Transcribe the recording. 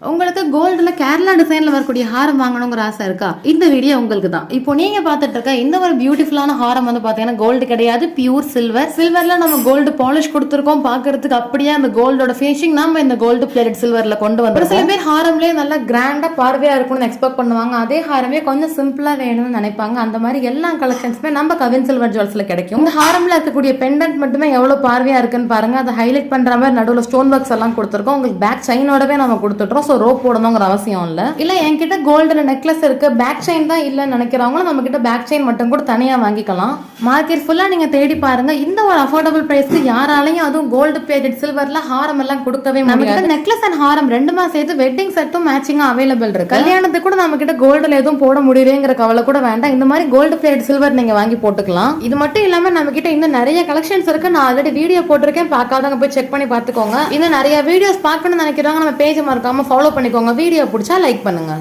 உங்களுக்கு கோல்டுல கேரளா டிசைன்ல வரக்கூடிய ஹாரம் வாங்கணுங்கிற ஆசை இருக்கா? இந்த வீடியோ உங்களுக்கு தான். இப்போ நீங்க பாத்துட்டு இருக்க இந்த ஒரு பியூட்டிஃபுல்லான ஹாரம் வந்து பாத்தீங்கன்னா கோல்டு கிடையாது, பியூர் சில்வர். சில்வர்ல நம்ம கோல்டு பாலிஷ் கொடுத்துருக்கோம். பாக்குறதுக்கு அப்படியே அந்த கோல்டோட ஃபினிஷிங் நம்ம இந்த கோல்டு பிளேட்டட் சில்வர்ல கொண்டு வந்து சில பேர் ஹாரம்லயே நல்லா கிராண்டா பார்வையா இருக்கும்னு எக்ஸ்பெக்ட் பண்ணுவாங்க. அதே ஹாரமே கொஞ்சம் சிம்பிளா வேணும்னு நினைப்பாங்க. அந்த மாதிரி எல்லா கலெக்ஷன்ஸுமே நம்ம கவின் சில்வர் ஜுவல்ஸ்ல கிடைக்கும். இந்த ஹாரம்ல இருக்கக்கூடிய பெண்டன்ட் மட்டுமே எவ்வளவு பார்வையா இருக்குன்னு பாருங்க. அதை ஹைலைட் பண்ற மாதிரி நடுவில் ஸ்டோன் ஒர்க்ஸ் எல்லாம் கொடுத்துருக்கோம். உங்களுக்கு பேக் செயினோடவே நம்ம கொடுத்துட்டோம். ரோப் போடணுங்கிற அவசியம் இல்ல என்கிட்ட கோல்டு நெக்லஸ் இருக்கு, பேக் செயின் தான் இல்லன்னு நினைக்கிறவங்க நம்ம கிட்ட பேக் செயின் மட்டும் கூட தனியா வாங்கிக்கலாம். மார்க்கெட் ஃபுல்லா நீங்க தேடி பாருங்க. இந்த ஒரு அஃபோர்டபுள் பிரைஸ்க்கு யாராலையும் அதுவும் கோல்டு பிளேட்டட் சில்வர்ல ஹாரம் எல்லாம் கொடுக்கவே முடியாது. நெக்லஸ் அண்ட் ஹாரம் ரெண்டுமா சேர்த்து வெட்டிங் செட்டும் மேட்சிங்கா அவைலபிள் இருக்கு. கல்யாணத்துக்கு கூட நம்ம கிட்ட கோல்டுல எதுவும் போட முடியலங்கிற கவலை கூட வேண்டாம். இந்த மாதிரி கோல்டு பிளேட்டட் சில்வர் நீங்க வாங்கி போட்டுக்கலாம். இது மட்டும் இல்லாம நம்ம கிட்ட இன்னும் நிறைய கலெக்ஷன்ஸ் இருக்கு. நான் ஆல்ரெடி வீடியோ போட்டிருக்கேன், பார்க்காதவங்க போய் செக் பண்ணி பார்த்துக்கோங்க. இன்னும் நிறைய வீடியோஸ் பார்க்கணும்னு நினைக்கிறவங்க நம்ம பேஜ் மறக்காம ஃபாலோ பண்ணிக்கோங்க. வீடியோ பிடிச்சா லைக் பண்ணுங்க.